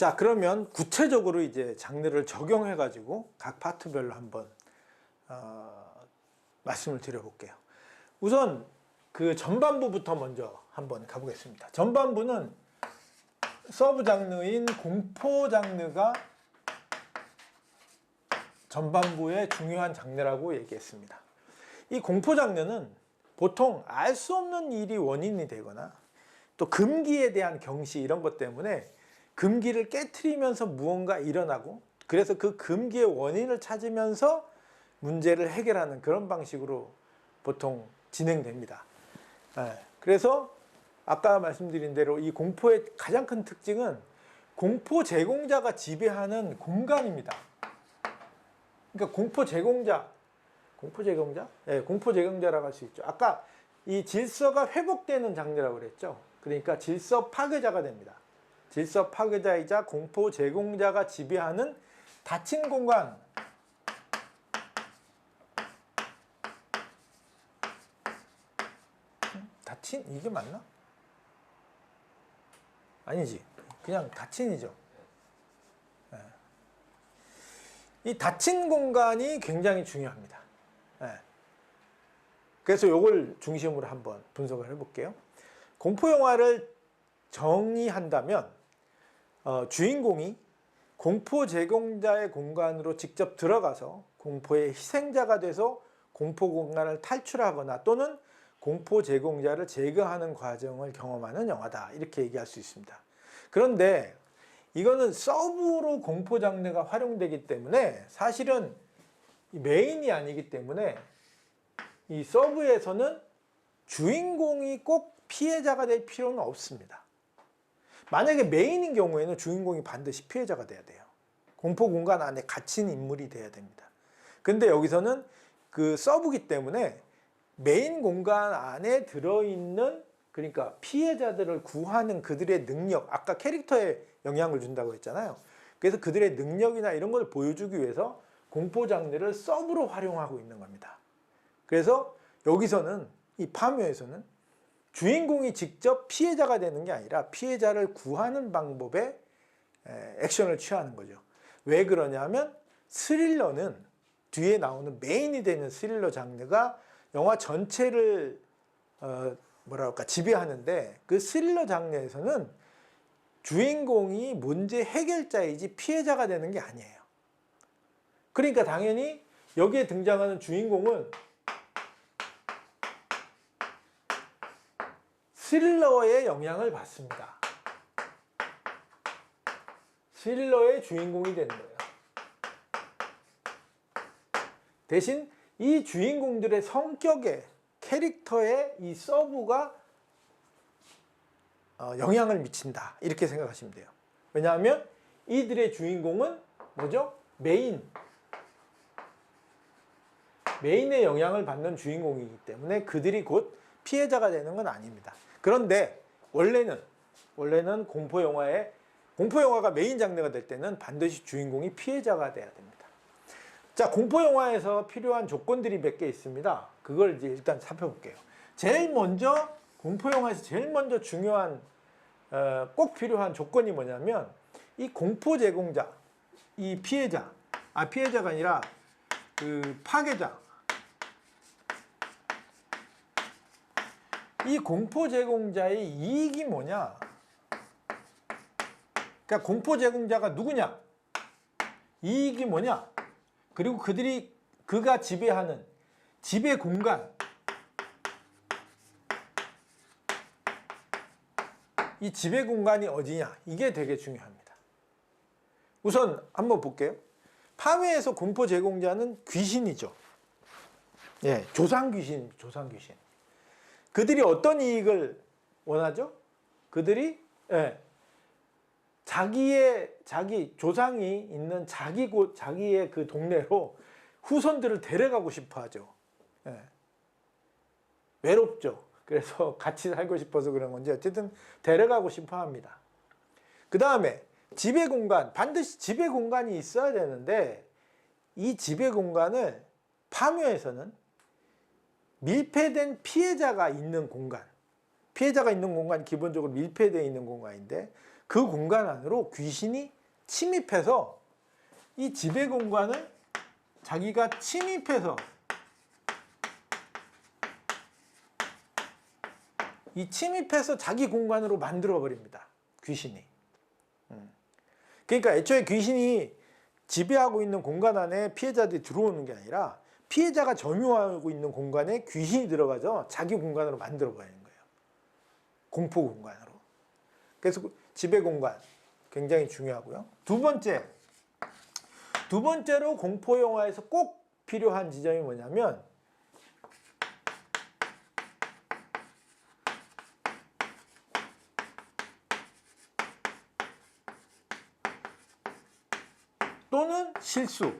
자, 그러면 구체적으로 이제 장르를 적용해 가지고 각 파트별로 한번 말씀을 드려볼게요. 우선 그 전반부부터 먼저 한번 가보겠습니다. 전반부는 서브 장르인 공포 장르가 전반부의 중요한 장르라고 얘기했습니다. 이 공포 장르는 보통 알 수 없는 일이 원인이 되거나 또 금기에 대한 경시 이런 것 때문에 금기를 깨트리면서 무언가 일어나고, 그래서 그 금기의 원인을 찾으면서 문제를 해결하는 그런 방식으로 보통 진행됩니다. 그래서 아까 말씀드린 대로 이 공포의 가장 큰 특징은 공포 제공자가 지배하는 공간입니다. 그러니까 공포 제공자라고 할 수 있죠. 아까 이 질서가 회복되는 장르라고 그랬죠. 그러니까 질서 파괴자가 됩니다. 질서 파괴자이자 공포 제공자가 지배하는 닫힌 공간. 닫힌? 이게 맞나? 아니지. 그냥 닫힌이죠. 이 닫힌 공간이 굉장히 중요합니다. 그래서 이걸 중심으로 한번 분석을 해볼게요. 공포영화를 정의한다면 주인공이 공포 제공자의 공간으로 직접 들어가서 공포의 희생자가 돼서 공포 공간을 탈출하거나 또는 공포 제공자를 제거하는 과정을 경험하는 영화다, 이렇게 얘기할 수 있습니다. 그런데 이거는 서브로 공포 장르가 활용되기 때문에 사실은 메인이 아니기 때문에 이 서브에서는 주인공이 꼭 피해자가 될 필요는 없습니다. 만약에 메인인 경우에는 주인공이 반드시 피해자가 돼야 돼요. 공포 공간 안에 갇힌 인물이 돼야 됩니다. 근데 여기서는 그 서브기 때문에 메인 공간 안에 들어있는, 그러니까 피해자들을 구하는 그들의 능력, 아까 캐릭터에 영향을 준다고 했잖아요. 그래서 그들의 능력이나 이런 걸 보여주기 위해서 공포 장르를 서브로 활용하고 있는 겁니다. 그래서 여기서는, 이 파묘에서는 주인공이 직접 피해자가 되는 게 아니라 피해자를 구하는 방법에 액션을 취하는 거죠. 왜 그러냐면 스릴러는 뒤에 나오는 메인이 되는 스릴러 장르가 영화 전체를 지배하는데, 그 스릴러 장르에서는 주인공이 문제 해결자이지 피해자가 되는 게 아니에요. 그러니까 당연히 여기에 등장하는 주인공은 스릴러의 영향을 받습니다. 스릴러의 주인공이 되는 거예요. 대신 이 주인공들의 성격에, 캐릭터에 이 서브가 영향을 미친다, 이렇게 생각하시면 돼요. 왜냐하면 이들의 주인공은 뭐죠? 메인의 영향을 받는 주인공이기 때문에 그들이 곧 피해자가 되는 건 아닙니다. 그런데 원래는 공포영화가 메인 장르가 될 때는 반드시 주인공이 피해자가 돼야 됩니다. 자, 공포영화에서 필요한 조건들이 몇 개 있습니다. 그걸 이제 일단 살펴볼게요. 공포영화에서 제일 먼저 중요한, 꼭 필요한 조건이 뭐냐면, 이 공포 제공자, 이 피해자가 아니라 그 파괴자, 이 공포 제공자의 이익이 뭐냐? 그러니까 공포 제공자가 누구냐? 이익이 뭐냐? 그리고 그가 지배하는 지배 공간, 이 지배 공간이 어디냐? 이게 되게 중요합니다. 우선 한번 볼게요. 파묘에서 공포 제공자는 귀신이죠. 조상 귀신. 그들이 어떤 이익을 원하죠? 그들이 자기 조상이 있는 자기의 그 동네로 후손들을 데려가고 싶어 하죠. 외롭죠. 그래서 같이 살고 싶어서 그런 건지 어쨌든 데려가고 싶어 합니다. 그 다음에 지배 공간, 반드시 지배 공간이 있어야 되는데, 이 지배 공간을 파묘에서는 밀폐된 피해자가 있는 공간이 기본적으로 밀폐되어 있는 공간인데, 그 공간 안으로 귀신이 침입해서 이 지배 공간을 자기가 침입해서 자기 공간으로 만들어 버립니다. 귀신이. 그러니까 애초에 귀신이 지배하고 있는 공간 안에 피해자들이 들어오는 게 아니라 피해자가 점유하고 있는 공간에 귀신이 들어가서 자기 공간으로 만들어 버리는 거예요. 공포 공간으로. 그래서 지배 공간 굉장히 중요하고요. 두 번째로 공포 영화에서 꼭 필요한 지점이 뭐냐면 또는 실수.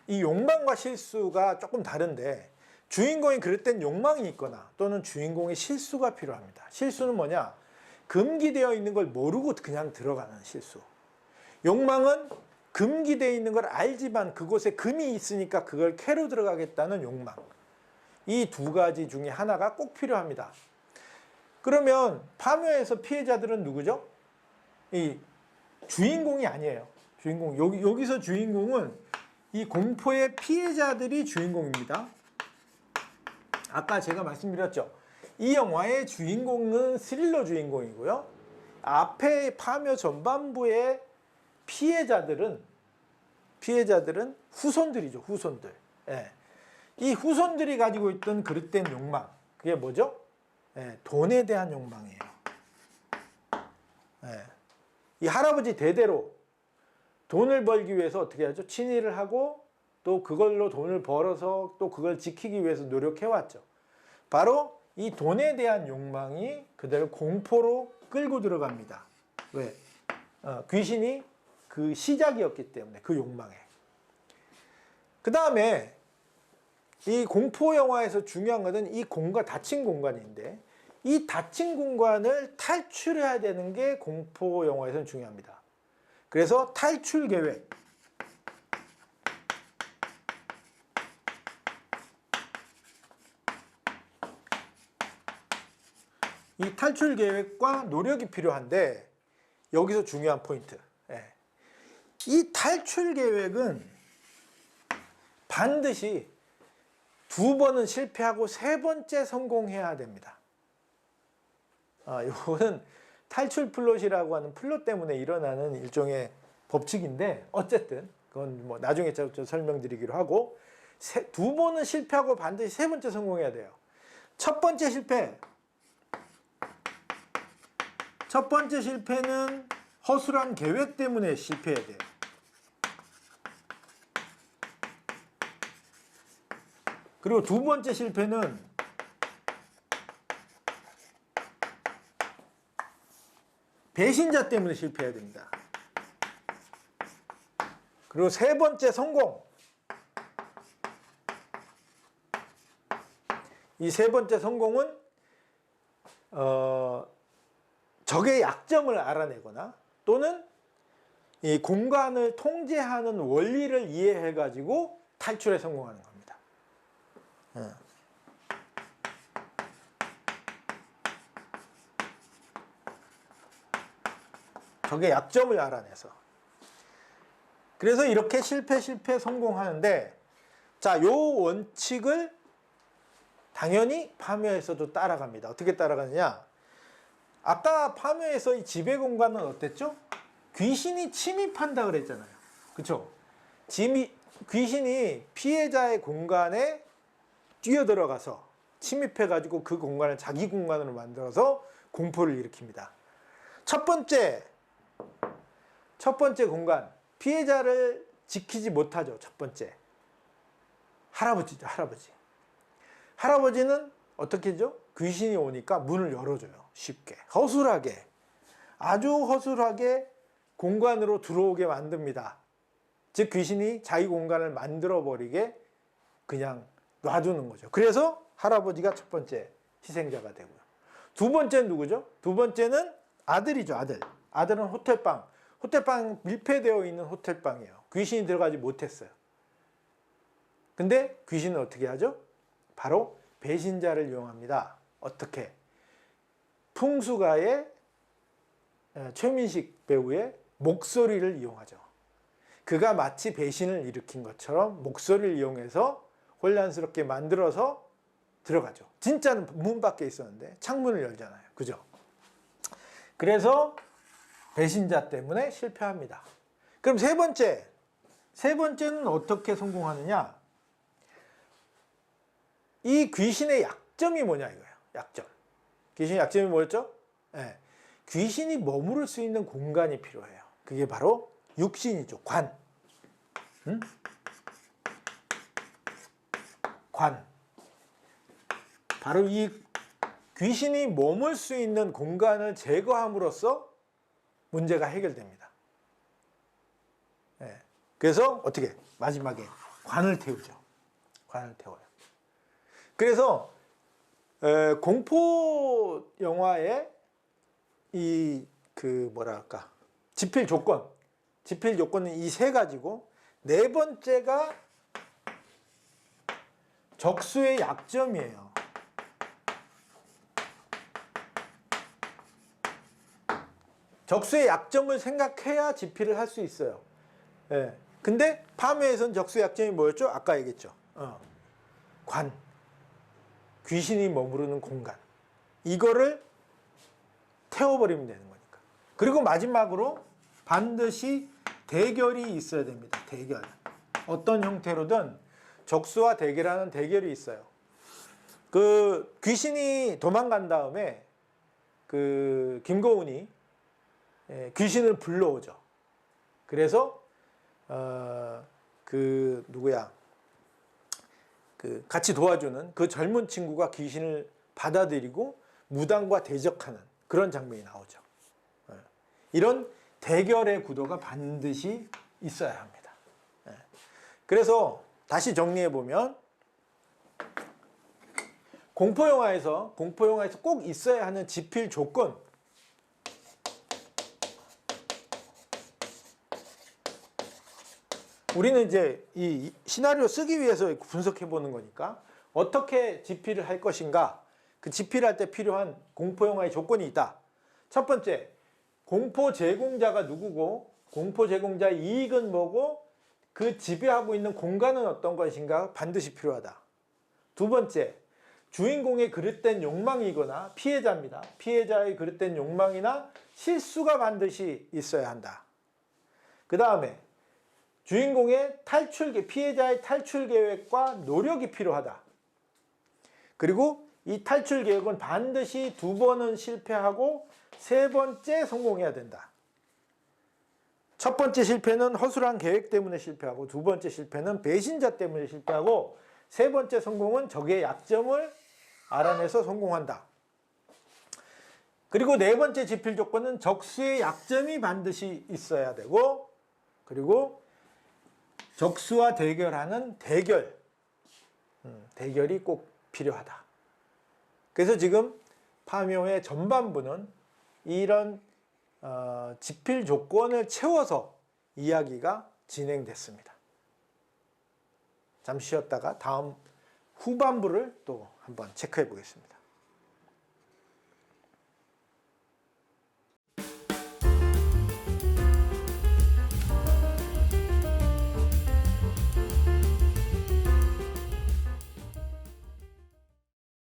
이 욕망과 실수가 조금 다른데 주인공이 그럴 땐 욕망이 있거나 또는 주인공의 실수가 필요합니다. 실수는 뭐냐? 금기되어 있는 걸 모르고 그냥 들어가는 실수. 욕망은 금기되어 있는 걸 알지만 그곳에 금이 있으니까 그걸 캐로 들어가겠다는 욕망. 이 두 가지 중에 하나가 꼭 필요합니다. 그러면 파묘에서 피해자들은 누구죠? 이 주인공이 아니에요. 여기서 주인공은 이 공포의 피해자들이 주인공입니다. 아까 제가 말씀드렸죠. 이 영화의 주인공은 스릴러 주인공이고요. 앞에 파묘 전반부의 피해자들은 후손들이죠. 후손들. 예. 이 후손들이 가지고 있던 그릇된 욕망. 그게 뭐죠? 예, 돈에 대한 욕망이에요. 예. 이 할아버지 대대로 돈을 벌기 위해서 어떻게 하죠? 친일을 하고 또 그걸로 돈을 벌어서 또 그걸 지키기 위해서 노력해왔죠. 바로 이 돈에 대한 욕망이 그대로 공포로 끌고 들어갑니다. 왜? 귀신이 그 시작이었기 때문에 그 욕망에. 그 다음에 이 공포 영화에서 중요한 것은 이 닫힌 공간인데 이 닫힌 공간을 탈출해야 되는 게 공포 영화에서는 중요합니다. 그래서 탈출 계획. 이 탈출 계획과 노력이 필요한데 여기서 중요한 포인트. 예. 이 탈출 계획은 반드시 2번은 실패하고 3번째 성공해야 됩니다. 이거는 탈출 플롯이라고 하는 플롯 때문에 일어나는 일종의 법칙인데 어쨌든 그건 뭐 나중에 제가 설명드리기로 하고 2번은 실패하고 반드시 3번째 성공해야 돼요. 첫 번째 실패는 허술한 계획 때문에 실패해야 돼요. 그리고 2번째 실패는 배신자 때문에 실패해야 됩니다. 그리고 3번째 성공. 이 3번째 성공은 적의 약점을 알아내거나 또는 이 공간을 통제하는 원리를 이해해 가지고 탈출에 성공하는 겁니다. 적의 약점을 알아내서. 그래서 이렇게 실패 성공하는데 자, 요 원칙을 당연히 파묘에서도 따라갑니다. 어떻게 따라가느냐? 아까 파묘에서 이 지배 공간은 어땠죠? 귀신이 침입한다 그랬잖아요. 그렇죠? 귀신이 피해자의 공간에 뛰어들어가서 침입해가지고 그 공간을 자기 공간으로 만들어서 공포를 일으킵니다. 첫 번째 공간, 피해자를 지키지 못하죠. 첫 번째. 할아버지죠, 할아버지. 할아버지는 어떻게 하죠? 귀신이 오니까 문을 열어줘요. 쉽게. 허술하게. 아주 허술하게 공간으로 들어오게 만듭니다. 즉, 귀신이 자기 공간을 만들어버리게 그냥 놔두는 거죠. 그래서 할아버지가 첫 번째 희생자가 되고요. 두 번째는 누구죠? 두 번째는 아들이죠, 아들. 아들은 호텔방 밀폐되어 있는 호텔방이에요. 귀신이 들어가지 못했어요. 근데 귀신은 어떻게 하죠? 바로 배신자를 이용합니다. 어떻게? 풍수가의 최민식 배우의 목소리를 이용하죠. 그가 마치 배신을 일으킨 것처럼 목소리를 이용해서 혼란스럽게 만들어서 들어가죠. 진짜는 문 밖에 있었는데 창문을 열잖아요. 그죠? 그래서 배신자 때문에 실패합니다. 그럼 세 번째는 어떻게 성공하느냐? 이 귀신의 약점이 뭐냐 이거예요. 약점. 귀신의 약점이 뭐였죠? 네. 귀신이 머무를 수 있는 공간이 필요해요. 그게 바로 육신이죠. 관. 관. 바로 이 귀신이 머물 수 있는 공간을 제거함으로써 문제가 해결됩니다. 네. 그래서 어떻게? 마지막에 관을 태우죠. 관을 태워요. 그래서 공포 영화의 집필 조건은 이 세 가지고, 네 번째가 적수의 약점이에요. 적수의 약점을 생각해야 집필을 할 수 있어요. 예. 근데 파묘에서는 적수의 약점이 뭐였죠? 아까 얘기했죠. 관. 귀신이 머무르는 공간. 이거를 태워버리면 되는 거니까. 그리고 마지막으로 반드시 대결이 있어야 됩니다. 대결. 어떤 형태로든 적수와 대결하는 대결이 있어요. 그 귀신이 도망간 다음에 그 김고은이 귀신을 불러오죠. 그래서 같이 도와주는 그 젊은 친구가 귀신을 받아들이고 무당과 대적하는 그런 장면이 나오죠. 이런 대결의 구도가 반드시 있어야 합니다. 그래서 다시 정리해 보면, 공포영화에서 꼭 있어야 하는 집필 조건, 우리는 이제 이 시나리오 쓰기 위해서 분석해 보는 거니까 어떻게 집필을 할 것인가, 그 집필할 때 필요한 공포영화의 조건이 있다. 첫 번째, 공포 제공자가 누구고 공포 제공자의 이익은 뭐고 그 지배하고 있는 공간은 어떤 것인가 반드시 필요하다. 두 번째, 주인공의 그릇된 욕망이거나 피해자입니다. 피해자의 그릇된 욕망이나 실수가 반드시 있어야 한다. 그 다음에 주인공의 피해자의 탈출 계획과 노력이 필요하다. 그리고 이 탈출 계획은 반드시 2번은 실패하고 3번째 성공해야 된다. 첫 번째 실패는 허술한 계획 때문에 실패하고, 2번째 실패는 배신자 때문에 실패하고, 3번째 성공은 적의 약점을 알아내서 성공한다. 그리고 4번째 집필 조건은 적수의 약점이 반드시 있어야 되고, 그리고 적수와 대결하는 대결이 꼭 필요하다. 그래서 지금 파묘의 전반부는 이런 집필 조건을 채워서 이야기가 진행됐습니다. 잠시 쉬었다가 다음 후반부를 또 한번 체크해 보겠습니다.